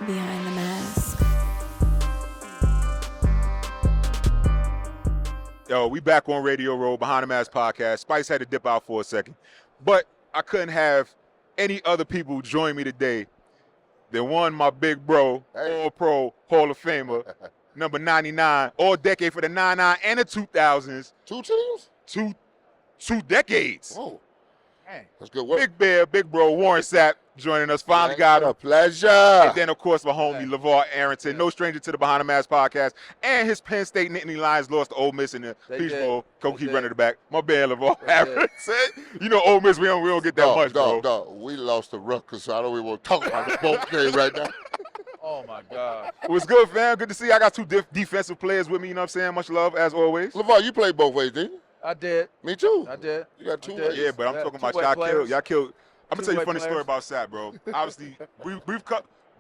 Behind the mask. Yo, we back on Radio Row, Behind the Mask podcast. Spice had to dip out for a second, but I couldn't have any other people join me today than one, my big bro, All-Pro Hall of Famer, number 99, all decade for the 99 and the 2000s. 2 teams? Two decades. Oh, Man. that's good work. Big Bear, big bro, Warren Sapp joining us. Finally got him. A pleasure. And then, of course, my homie, Lavar Arrington, no stranger to the Behind the Mask podcast. And his Penn State Nittany Lions lost to Ole Miss in the Peach Bowl. Go keep running the back. My bad, Lavar Arrington. You know, Ole Miss, we don't get that much, bro. No, we lost to Rutgers, so I don't even want to talk about the bowl game right now. Oh, my God. What's good, fam? Good to see you. I got two defensive players with me, you know what I'm saying? Much love, as always. LaVar, you played both ways, didn't you? I did. Me too. I did. You got two ways. Yeah, but I'm talking about y'all killed. I'm going to tell you a funny story about Sapp, bro. Obviously,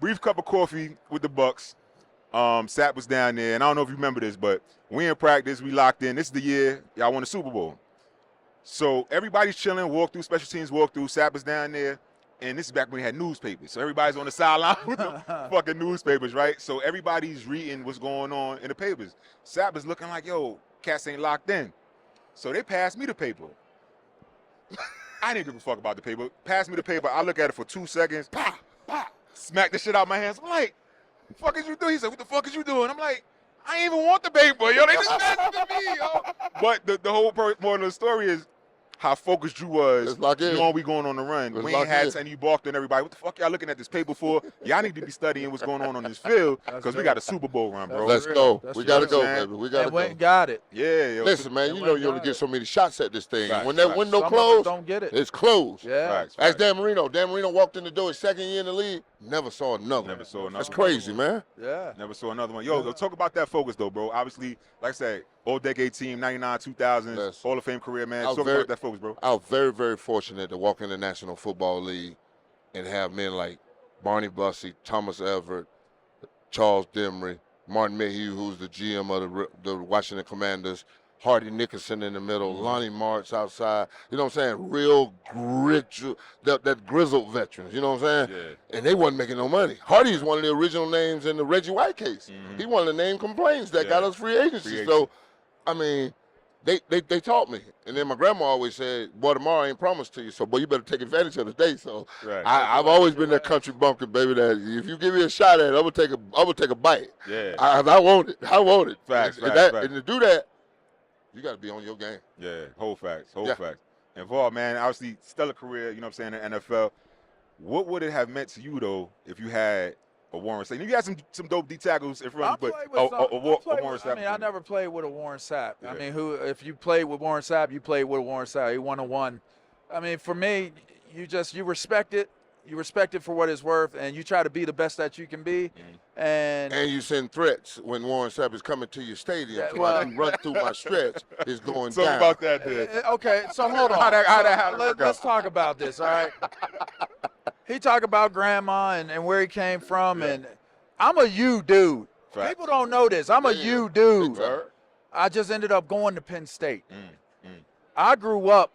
brief cup of coffee with the Bucks. Sapp was down there, and I don't know if you remember this, but we in practice, we locked in. This is the year y'all won the Super Bowl. So everybody's chilling, walk through, special teams walk through. Sapp is down there, and this is back when we had newspapers. So everybody's on the sideline with the fucking newspapers, right? So everybody's reading what's going on in the papers. Sapp is looking like, yo, cats ain't locked in. So they passed me the paper. I didn't give a fuck about the paper. Pass me the paper. I look at it for 2 seconds. Pah, pah, smack the shit out my hands. I'm like, what the fuck is you doing? He said, what the fuck is you doing? I'm like, I ain't even want the paper, yo. They just passed it to me, yo. But the whole point of the story is how focused you was knowing we going on the run. We ain't had and you balked on everybody. What the fuck y'all looking at this paper for? Y'all need to be studying what's going on this field because we got a Super Bowl run, bro. Let's go. We got to go, baby. We got to go. Went and got it. Yeah, yo. Listen, man, you know you only get so many shots at this thing. Facts, when that facts. window Some closed, don't get it. it's closed. Yeah. Facts, Ask facts. Dan Marino. Dan Marino walked in the door his second year in the league, never saw another. Never saw another. That's crazy, man. Yeah. Never saw another one. Yo, talk about that focus, though, bro. Obviously, like I said, all-decade team, 99, 2000s, Yes. Hall of Fame career, man. I was Talk about that focus, bro. I was very, very fortunate to walk in the National Football League and have men like Barney Bussey, Thomas Everett, Charles Demery, Martin Mayhew, who's the GM of the Washington Commanders, Hardy Nickerson in the middle, Lonnie Martz outside. You know what I'm saying? Real that grizzled veterans. You know what I'm saying? Yeah. And they wasn't making no money. Hardy is one of the original names in the Reggie White case. He one of the name complaints that got us free agency. So, I mean, they taught me. And then my grandma always said, boy, tomorrow ain't promised to you, so boy, you better take advantage of the day. So I've always been that country bumpkin, baby, that if you give me a shot at it, I'm gonna take a bite. Yeah. I want it. I want it. Facts, and facts. to do that, you got to be on your game. Yeah, whole facts. And Vol, man, obviously, stellar career, you know what I'm saying, in the NFL. What would it have meant to you, though, if you had a Warren Sapp? You had some dope D tackles in front of you, but a Warren Sapp. I mean, I never played with a Warren Sapp. Yeah. I mean, if you played with Warren Sapp, you played with a Warren Sapp. He 1-on-1. I mean, for me, you respect it. You respect it for what it's worth, and you try to be the best that you can be. And you send threats when Warren Sapp is coming to your stadium. You run through my stretch, it's going down. Talk about that, dude. Okay, so hold on. Let's talk about this, all right? He talked about grandma and where he came from, and I'm a U dude. Facts. People don't know this. I'm a U dude. I just ended up going to Penn State. I grew up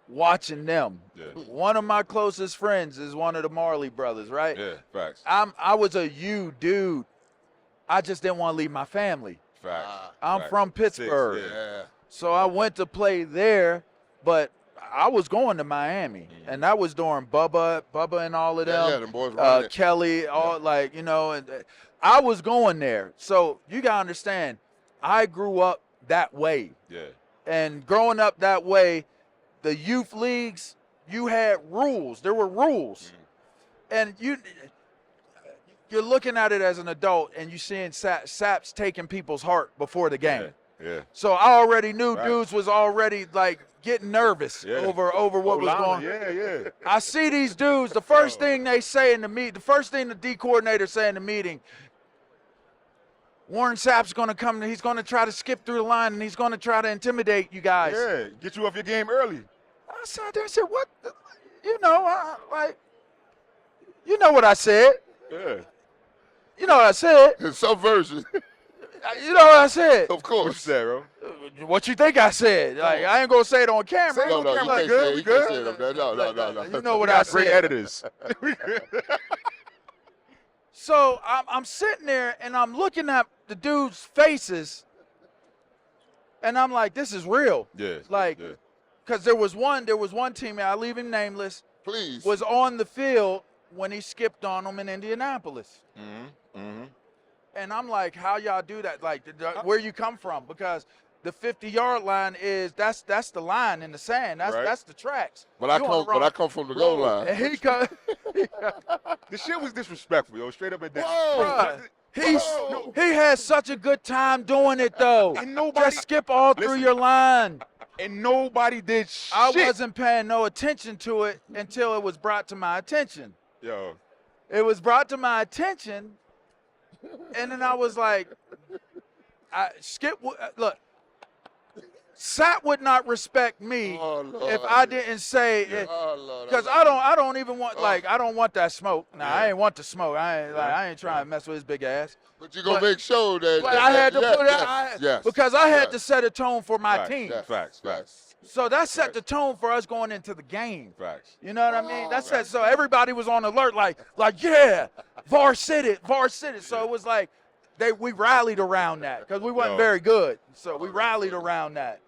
watching them. Yeah. One of my closest friends is one of the Marley brothers, right? Yeah, facts. I was a U dude. I just didn't want to leave my family. Facts. I'm from Pittsburgh. Yeah. So I went to play there, but I was going to Miami, and that was during Bubba and all of them. Yeah, them boys running Kelly, like, you know, and I was going there. So you got to understand, I grew up that way. Yeah. And growing up that way, the youth leagues, you had rules. There were rules. And you're looking at it as an adult, and you're seeing Sapp's taking people's heart before the game. Yeah. So I already knew dudes was already, like, getting nervous over what was going on. Yeah. I see these dudes, the first thing they say in the meet, the first thing the D coordinator say in the meeting, Warren Sapp's going to come, he's going to try to skip through the line, and he's going to try to intimidate you guys. Yeah, get you off your game early. I sat there and said, what? You know, you know what I said. Yeah. You know what I said. In some versions. You know what I said. Of course. What you said, bro? What you think I said? Like, I ain't going to say it on camera. No, you can't say it. You can't say it. No. You know what I said. Great editors. So I'm sitting there and I'm looking at the dudes' faces, and I'm like, this is real. Yeah. Like, yeah. because there was one teammate, I leave him nameless, Please. was on the field when he skipped on him in Indianapolis. Mm-hmm. Mm-hmm. And I'm like, how y'all do that? Like, where you come from? Because the 50-yard line that's the line in the sand. That's the tracks. But I come from the goal line. And he come. The shit was disrespectful, yo. Straight up and down. Whoa. He had such a good time doing it though. And nobody just skip all through your line. And nobody did shit. I wasn't paying no attention to it until it was brought to my attention. Yo. It was brought to my attention, and then I was like, look, Sapp would not respect me if I didn't say it, because I don't even want I don't want that smoke. Nah, I ain't want the smoke. I ain't trying to mess with his big ass. But you're gonna make sure that. But I had to put it because I had to set a tone for my team. Facts. So that set the tone for us going into the game. Facts. You know what I mean? That set so everybody was on alert, like yeah, varsity. So it was like we rallied around that because we wasn't very good. So we rallied around that.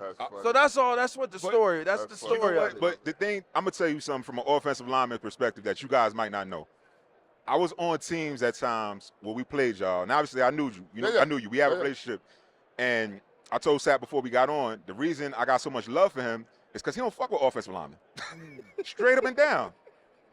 So that's all. That's what the story. That's the story. But the thing, I'm gonna tell you something from an offensive lineman perspective that you guys might not know. I was on teams at times where we played y'all, and obviously I knew you. I knew you. We have a relationship, and I told Sapp before we got on, the reason I got so much love for him is because he don't fuck with offensive linemen, straight up and down.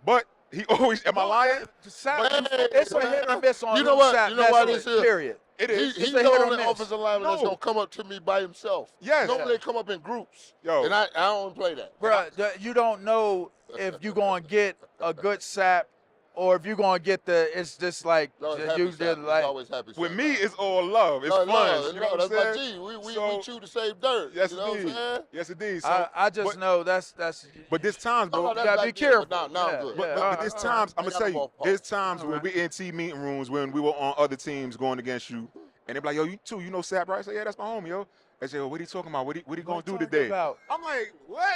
But he always, am I lying? Sapp, it's a hit or miss on you know what? Sapp, you know why this is? Period. It is. He's the only offensive lineman that's gonna come up to me by himself. Yes. Normally they come up in groups. Yo. And I don't play that. Bro, you don't know if you're gonna get a good Sapp or if you're gonna get it's just like you did like. Always happy. With me, it's all love. It's fun. You know what I'm that's saying? my G. We chew to save dirt. Yes, you know indeed. what I'm saying? Yes, indeed. So, I just know that's. But there's times, bro. You gotta be careful. Now I'm good. But there's times, I'm gonna tell you, there's times All when right. we're in team meeting rooms when we were on other teams going against you, and they're like, yo, you know Sapp, right? I say, yeah, that's my homie, yo. They say, what are you talking about? What he gonna do today? I'm like, what?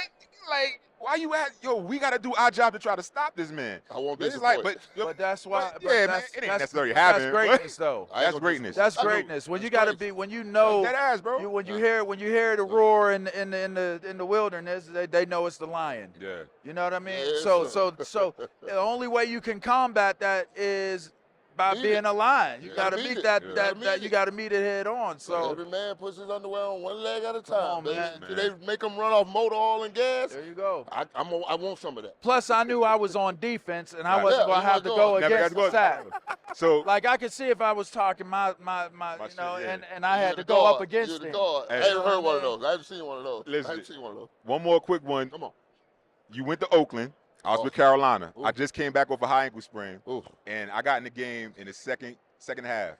Like, why you at? Yo, we gotta do our job to try to stop this man. I won't be It's supported. like, But that's why. But yeah, man, it ain't necessarily happening. That's greatness, though. That's greatness. That's greatness. When you gotta be, when you know, That ass, bro. when you hear the roar in the wilderness, they know it's the lion. Yeah. You know what I mean? Yeah, So the only way you can combat that is by being a lion. You gotta meet that you gotta meet it head on. So every man puts his underwear on one leg at a time. on, man. Do they make them run off motor oil and gas? there you go. I want some of that. Plus, I knew I was on defense, and I wasn't gonna have to go Never against got to Sapp. So Like I could see if I was talking my shit, yeah. and I had to go up against him. I haven't heard one of those. I haven't seen one of those. Listen. I haven't seen one of those. one more quick one. Come on. You went to Oakland. I was with Carolina. Ooh. I just came back off a high ankle sprain, Ooh. and I got in the game in the second half.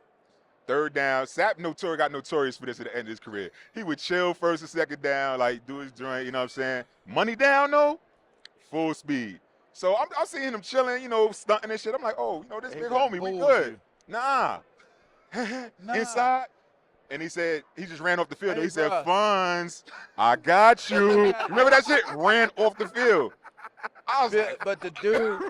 Third down, Sapp got notorious for this at the end of his career. He would chill first and second down, like do his joint, you know what I'm saying? Money down, though, full speed. So I'm seeing him chilling, you know, stunting and shit. I'm like, oh, you know, this big homie, we good. Nah. Inside. And he said, he just ran off the field. Hey, he said, bruh. Funds, I got you. Remember that shit? Ran off the field. I was like, But the dude,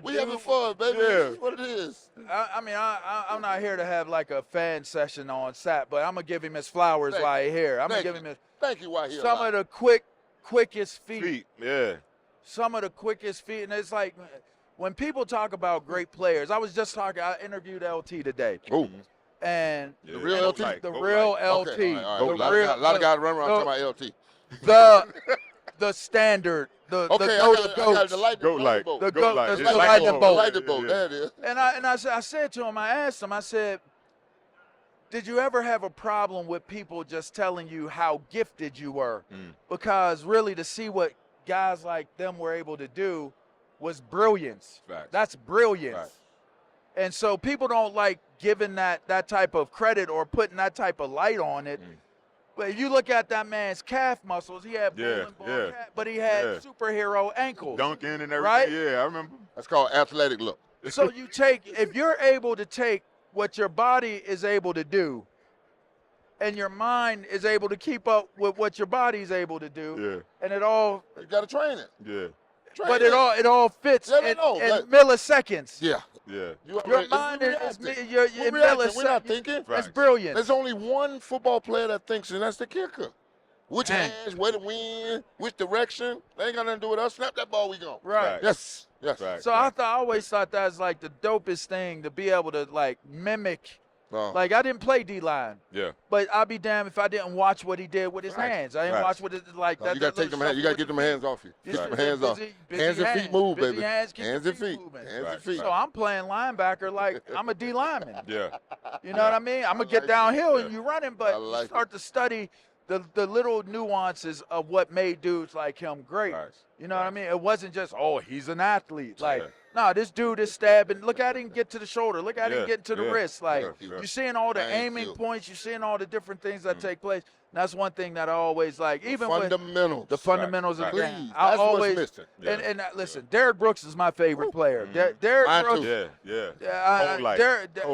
We having fun, baby. Yeah. This is what it is. I mean, I'm not here to have like a fan session on Sapp, but I'm gonna give him his flowers while he's here. I'm gonna give him his Thank you, White Hill. some of the quickest feet. yeah. Some of the quickest feet, and it's like when people talk about great players. I interviewed LT today, Oh, and Yeah. the real LT? the real LT, Okay, all right. the A lot of guys run around talking about LT. the standard, the Okay, the I got the light Goat light. bolt. The Goat goat- light. the It's lightning like- bolt. Lightning bolt. Yeah. There it is. And I said to him, I asked him, I said, did you ever have a problem with people just telling you how gifted you were? Because really to see what guys like them were able to do was brilliance. Facts. That's brilliance. Right. And so people don't like giving that type of credit or putting that type of light on it. But if you look at that man's calf muscles, he had bowling ball calf, but he had superhero ankles. Dunking and everything. Right? Yeah, I remember. That's called athletic look. So if you're able to take what your body is able to do and your mind is able to keep up with what your body's able to do, and it all, You got to train it. Yeah. but it all fits in milliseconds. Yeah. Yeah. Your mind is in We're milliseconds. We're not thinking. That's brilliant. There's only one football player that thinks, and that's the kicker. Which Man. hands, where to win, which direction. They ain't got nothing to do with us. Snap that ball, we go. Right. Yes. Right. So I always thought that was like the dopest thing to be able to like mimic. Like I didn't play D-line. Yeah. But I'll be damned if I didn't watch what he did with his hands. I didn't watch what it like. No, you got to take them hands. You got to get them hands off you. Get them hands off. Hands and feet move, baby. Hands and feet. Hands and feet. So I'm playing linebacker like I'm a D lineman. Yeah. You know what I mean? I'm gonna get downhill and you running, but like you start to study the little nuances of what made dudes like him great. Right. You know what I mean? It wasn't just, he's an athlete. Like, no, this dude is stabbing. Look at him get to the shoulder. Look at him get to the wrist. Like, you're seeing all the aiming points. You're seeing all the different things that take place. And that's one thing that I always like. Even fundamentals. With the fundamentals of the game. Please, I that's always, what's missing. And listen, Derrick Brooks is my favorite player. Derrick Brooks.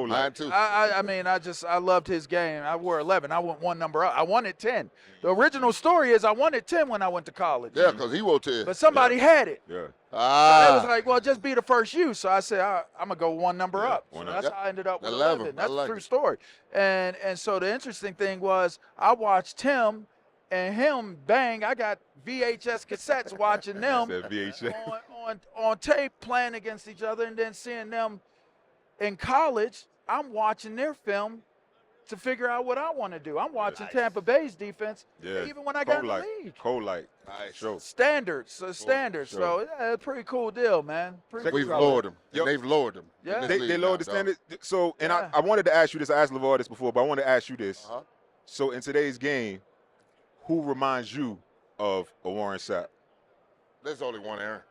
Mine too. I mean, I loved his game. I wore 11. I went one number up. I wanted 10. The original story is I wanted 10 when I went to college. Yeah, because he wore 10. But somebody had it. Yeah. So they was like, well, just be the first you. So I said, I'm going to go one number up. So One that's up. how I ended up with 11. 11. That's I like a true it. story. And so the interesting thing was I watched him and him bang. I got VHS cassettes watching them Said VHS. on tape playing against each other and then seeing them in college. I'm watching their film to figure out what I want to do. I'm watching Tampa Bay's defense even when I got in the league. Cold light. Sure. Standards. So it's a pretty cool deal, man. We've lowered them. And they've lowered them. Yeah. They lowered the standard. So, and I wanted to ask you this. I asked LaVar this before, but I wanted to ask you this. So in today's game, who reminds you of a Warren Sapp? There's only one Aaron.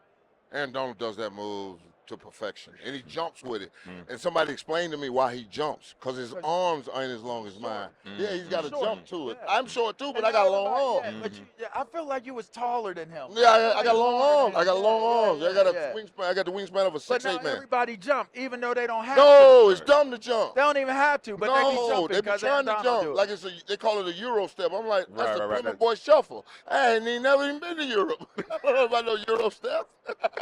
Aaron Donald does that move to perfection, and he jumps with it. And somebody explained to me why he jumps, because his arms ain't as long as mine. Yeah, he's got to jump to it. I'm short too, but I got long arms. But I feel like you was taller than him. Yeah, I got long arms. I got long arms. I got a wingspan. I got the wingspan of a 6'8" man. But now everybody jump, even though they don't have to. It's dumb to jump. They don't even have to, but they be jumping. They be trying to jump. Like they call it a Euro step. I'm like, that's the Plymouth Boy Shuffle. I ain't never even been to Europe. I don't know about no Euro step.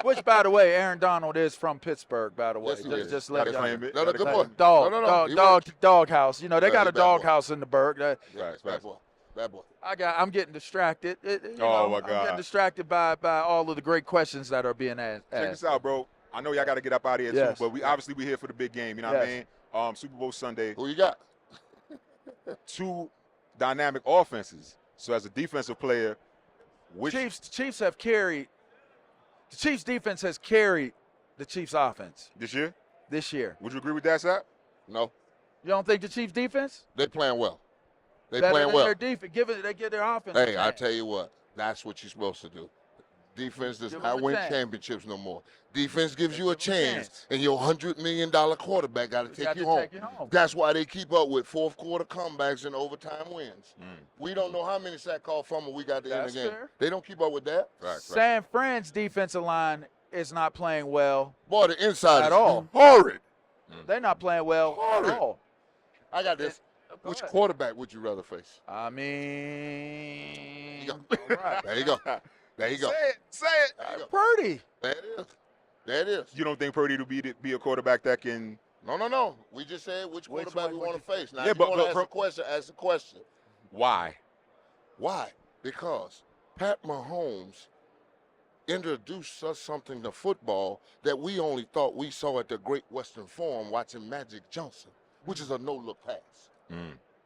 Which, by the way, Aaron Donald is from Pittsburgh, by the way. Yes, just let you claim it. No, good boy. Dog house. You know, they got a dog house in the Burg. Bad boy. I'm getting distracted. My God. I'm getting distracted by all of the great questions that are being asked. Check this out, bro. I know y'all got to get up out of here too, but we here for the big game. You know what I mean? Super Bowl Sunday. Who you got? Two dynamic offenses. So as a defensive player, Chiefs have carried. The Chiefs defense has carried the Chiefs offense this year. Would you agree with that, Sapp? No. You don't think the Chiefs defense? They playing well. They better playing than well. Their defense, they get their offense. Hey, I tell you what, that's what you're supposed to do. Defense does not win championships no more. Defense gives you a chance, and your $100 million quarterback got to take you home. That's why they keep up with fourth quarter comebacks and overtime wins. We don't know how many sack call fumble we got at the end of the game. They don't keep up with that. San Fran's defensive line is not playing well. Boy, the inside at is all horrid. They're not playing well at all. I got this. Which quarterback would you rather face? I mean, there you go. There you go. Say it. Purdy. There it is. You don't think Purdy to be a quarterback that can? No. We just said which quarterback we want to face. Now, if you want to ask the question. Why? Because Pat Mahomes introduced us something to football that we only thought we saw at the Great Western Forum watching Magic Johnson, which is a no-look pass.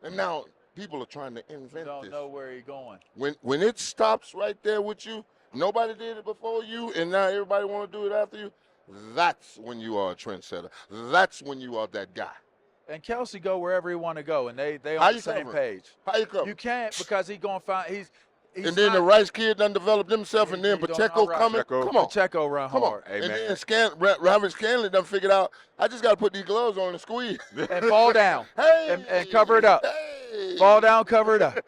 And now people are trying to invent don't this. Know where you're going. When it stops right there with you, nobody did it before you, and now everybody want to do it after you. That's when you are a trendsetter. That's when you are that guy. And Kelsey go wherever he want to go, and they on the same page. How you cover? You can't because he's gonna find he's and then the Rice kid done developed himself, and then Pacheco coming. Come on, Pacheco run hard. Hey, and man. then Robert Scanlon done figured out. I just got to put these gloves on and squeeze and fall down. and cover it up. Hey. Fall down, cover it up.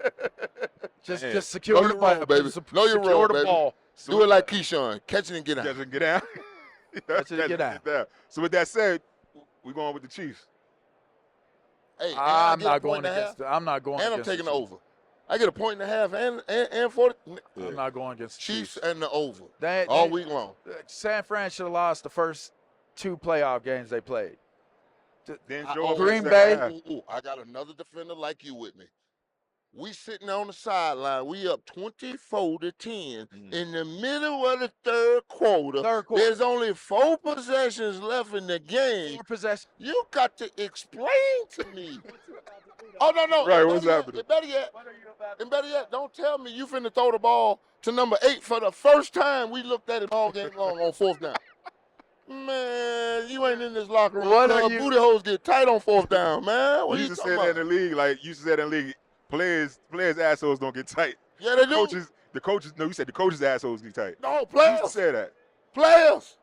Just secure the ball, baby. Know your role, baby. Ball. Do it like Keyshawn. Catch it and get out. Catch it and get out. Catch it and get out. So with that said, we're going with the Chiefs. Hey, I'm not going against. I'm not going. And I'm taking the over. I get a point and a half and 40. I'm not going against the Chiefs and the over They, all week long. San Fran should have lost the first 2 playoff games they played. Then Green Bay. I got another defender like you with me. We sitting on the sideline. We up 24-10 in the middle of the third quarter. There's only 4 possessions left in the game. 4 possessions. You got to explain to me. Oh, no. Right, what's happening? And better yet, don't tell me you finna throw the ball to number 8 for the first time we looked at it all game long on 4th down. Man, you ain't in this locker room. Booty holes get tight on 4th down, man. What you you used to talking say about? that in the league. Like, you used to say that in the league. Players' assholes don't get tight. Yeah, they do. The coaches, no, you said the coaches' assholes get tight. No, You players. used to say that. Players.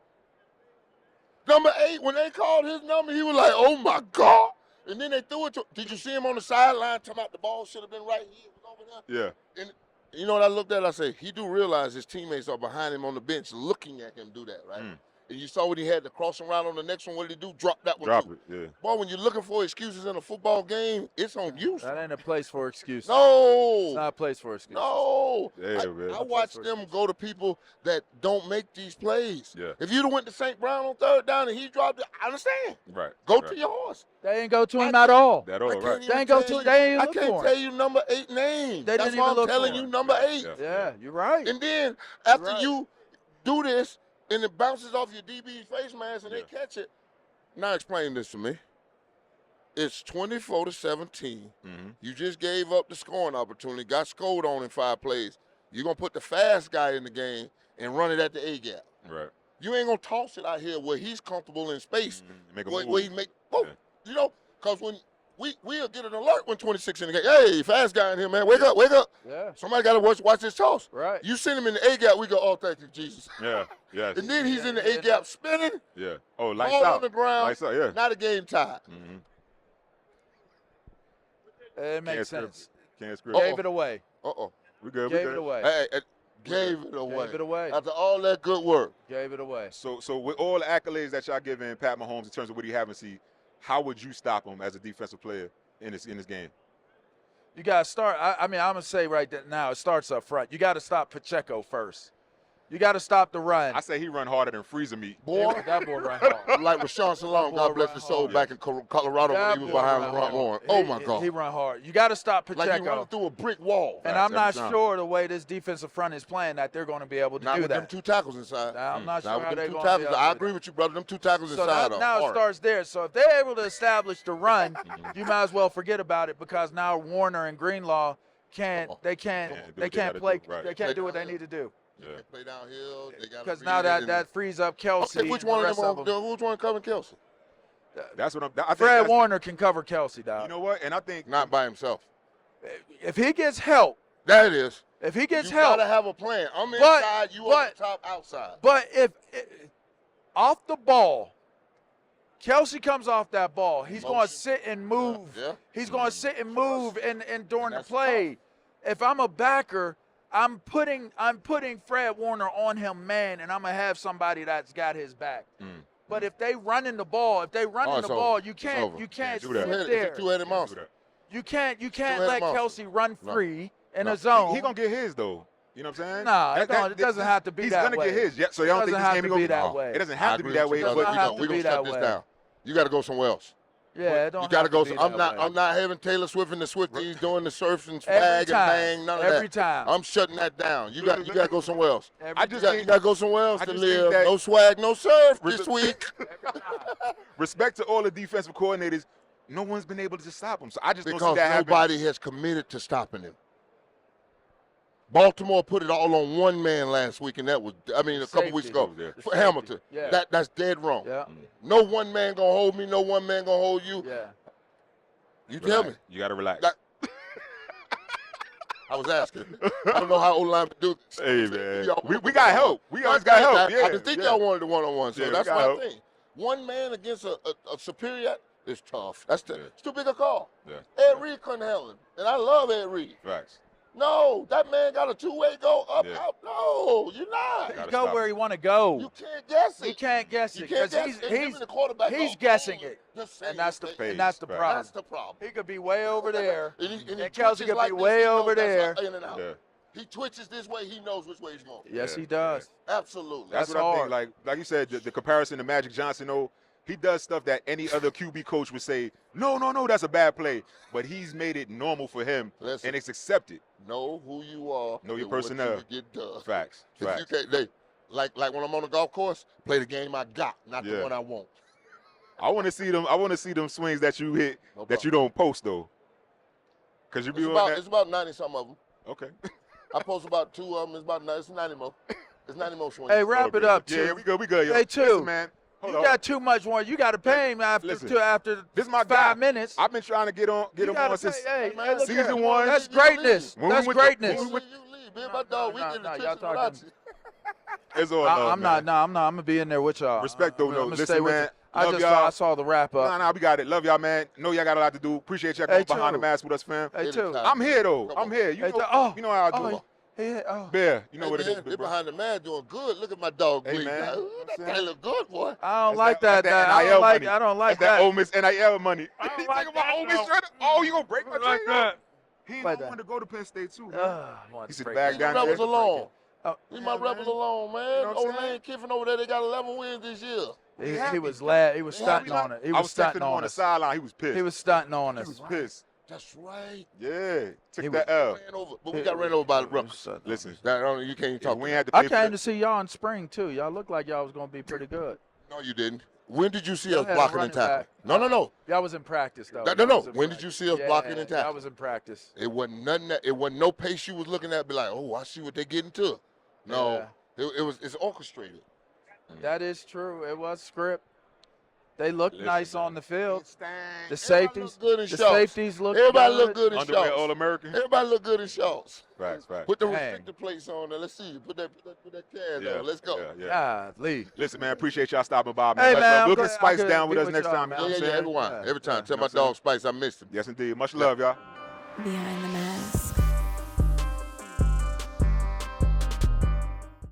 Number 8, when they called his number, he was like, oh, my God. And then they threw it to – did you see him on the sideline talking about the ball should have been right here? It was over there. Yeah. And you know what I looked at? I said, he do realize his teammates are behind him on the bench looking at him do that, right? And you saw what he had to cross him around on the next one. What did he do? Drop that one. Drop it, yeah. Boy, when you're looking for excuses in a football game, it's on you. That ain't a place for excuses. No. It's not a place for excuses. No. Yeah, man. I watch them go to people that don't make these plays. Yeah. If you'd have went to St. Brown on 3rd down and he dropped it, I understand. Right. Go to your horse. They ain't go to him at all. That all, right. They ain't go to. They ain't I look can't for him. tell you number 8 names. They That's didn't why even I'm look telling for you him. number 8. Yeah, you're right. And then after right. you do this and it bounces off your DB's face mask and they catch it, now explain this to me. It's 24-17. You just gave up the scoring opportunity, got scored on in 5 plays. You're going to put the fast guy in the game and run it at the A-gap. Right. You ain't going to toss it out here where he's comfortable in space. Make a where move. he make, you know, because when we'll get an alert when 26 in the game. Hey, fast guy in here, man. Wake up, wake up. Yeah. Somebody got to watch this toss. Right. You send him in the A-gap, we go, oh, thank you, Jesus. Yeah, yes. And then he's in the A-gap spinning. Yeah. Oh, lights ball out. on the ground. Lights out, yeah. Now the game tied. It makes sense. Can't screw Gave it away. Uh-oh. We good. Gave it away. Hey, gave it away. Gave it away. After all that good work. Gave it away. So with all the accolades that y'all giving Pat Mahomes in terms of what he haven't seen, how would you stop him as a defensive player in this game? You got to start. I mean, I'm going to say right now, it starts up front. You got to stop Pacheco first. You got to stop the run. I say he run harder than freezer meat. Boy, that boy run hard. like Rashawn Salone, God bless his soul, back in Colorado when he was behind LeBron Warren. Oh, my God. He run hard. You got to stop Pacheco. Like he running through a brick wall. And I'm not sure the way this defensive front is playing that they're going to be able to not do with that. them 2 tackles inside. Now, I'm not sure how they're going to be able I to agree with you, brother. Them 2 tackles so inside now it starts there. So if they're able to establish the run, you might as well forget about it because now Warner and Greenlaw can't play. They can't do what they need to do. Yeah. They play downhill. Because now that frees up Kelsey. Okay, which one covering Kelsey? That's what I'm. Fred Warner can cover Kelsey, dog. You know what? And I think not by himself. If he gets help, that is. If he gets you help, gotta have a plan. I'm inside, you on the top, outside. But if off the ball, Kelsey comes off that ball, he's going to sit and move. Yeah. He's going to sit and move and during the play. Tough. If I'm a backer, I'm putting Fred Warner on him, man, and I'm gonna have somebody that's got his back. But if they running the ball, you can't sit there. It's a 2-headed monster. You can't let Kelsey run free in a zone. He gonna get his though. You know what I'm saying? No, it doesn't have to be that way. He's gonna get his. Yeah, so y'all don't think this game be that way. It doesn't have to be that way. We're gonna shut this down. You got to go somewhere else. Yeah, it don't. You got to go. I'm not having Taylor Swift and the Swifties doing the surf and swag and bang. None of that. Every time. I'm shutting that down. You got to go somewhere else. You got to go somewhere else to live. That, no swag, no surf this week. Respect to all the defensive coordinators. No one's been able to stop him. So I just don't see that because nobody has committed to stopping him. Baltimore put it all on one man last week, and that was, a couple weeks ago. For Hamilton. Yeah. That's dead wrong. Yeah. No one man going to hold me. No one man going to hold you. Yeah. You tell me. You got to relax. I was asking. I don't know how O-line do this. Hey, man. We got help. We always got help. Yeah, I didn't think y'all wanted the one-on-one, so that's my help. thing. One man against a superior is tough. It's too big a call. Yeah. Ed Reed couldn't handle him, and I love Ed Reed. Right. No, that man got a two-way go up, Yeah. out. No, you're not. Gotta Go stop where it. he want to go. You can't guess it. He can't guess You it can't because guess it. Even the quarterback he's goes, guessing "Oh, it, just say and that's the it." Phase, and that's the right. problem. That's the problem. He could be way over there, And he and Kelsey twitches could like be this, way he knows over that's there. in and out. Yeah. He twitches this way, he knows which way he's going. Yes, Yeah, he does. Absolutely. That's That's what I hard. think. Like you said, the comparison to Magic Johnson, though, he does stuff that any other QB coach would say, no, that's a bad play. But he's made it normal for him, Listen. and it's accepted. Know who you are. Know your and what personnel. you get done. Facts. If Facts. you can't, like when I'm on the golf course, play the game I got, not the Yeah. one I want. I want to see them. I want to see them swings that you hit No that you don't post though. Cause you be on It's about 90 some of them. that. Okay. I post about 2 of them. It's 90 more. It's 90 more swings. Hey, wrap it up, Yeah, too. we good. We good. Yo. Hey, two. Listen, man. Hold You on. got too much more. You got to pay him after Listen. after This is my 5 guy. minutes. I've been trying to get You him gotta on since. pay- hey, man, look season here. one. That's You leave. greatness. When we That's went to- greatness. You leave. Me and my dog, we get no, attention y'all without talking- you. It's all love, I'm man. not. I'm gonna be in there with y'all. Respect, though, I'm no. gonna Listen, stay with man, you. I love just y'all. saw the wrap up. Nah, we got it. Love y'all, man. Know y'all got a lot to do. Appreciate y'all going Hey, behind the too. mask with us, fam. Hey, too. Anytime. I'm here though. Come I'm on. here. You Hey, know, you know how I do. oh, oh. Bear, you know Hey, what it is. man, big they're bro. behind the man doing good. Look at my dog, Hey, Glee. man. Ooh, You know that what I'm guy saying? look good, boy. I don't That's like that- that. that's I NIL don't like. money. I don't like That's that that. Ole Miss NIL money. I don't You like talking about that, Ole Miss no. shredder? Oh, you gonna break my Like chain? that. He ain't Like gonna want that. to go to Penn State too, man. I want He to said break back that. down Leave my there. rebels alone. Oh, Leave my Yeah, rebels man. alone, man. You know what I'm Old saying? Lane Kiffin over there, they got 11 wins this year. He happy. was glad. He was Yeah, stunting we on it. He I was was texting stunting him on on the us. sideline. He was pissed. He was stunting on He us. was pissed. That's right. Yeah, took He that L. Ran over, but we got ran over by the He was Rutgers. stunting on Listen, us. You can't even talk. we to had me. to I pay for came to that. see y'all in spring too. Y'all looked like y'all was gonna be pretty good. No, you didn't. When did you see Y'all us had a blocking running and tackling? back. No. Y'all was in practice though. No. Y'all was in When did you see us blocking and Y'all tackling? was in practice. It wasn't nothing. It wasn't no pace you was looking at. Be like, oh, I see what they getting to. No, it's orchestrated. That is true. It was script. They looked Listen, nice man. on the field. The Everybody safeties. look good in The shorts. safeties look Everybody good. look good in Underwear shorts. All American. Everybody look good in shorts. Facts. Put the Dang. restrictor plates on there. Let's see. Put that can Yeah, on. Let's go. yeah. Golly. Listen, man, appreciate y'all stopping by, man. Hey, Much man, love. I'm We'll glad get I Spice could down with be us with next y'all, time. man. You know what I'm Yeah, saying? everyone. Yeah. Every time. Yeah. Tell You know my what I'm saying? dog Spice I missed him. Yes, indeed. Much love, y'all. Behind the mask.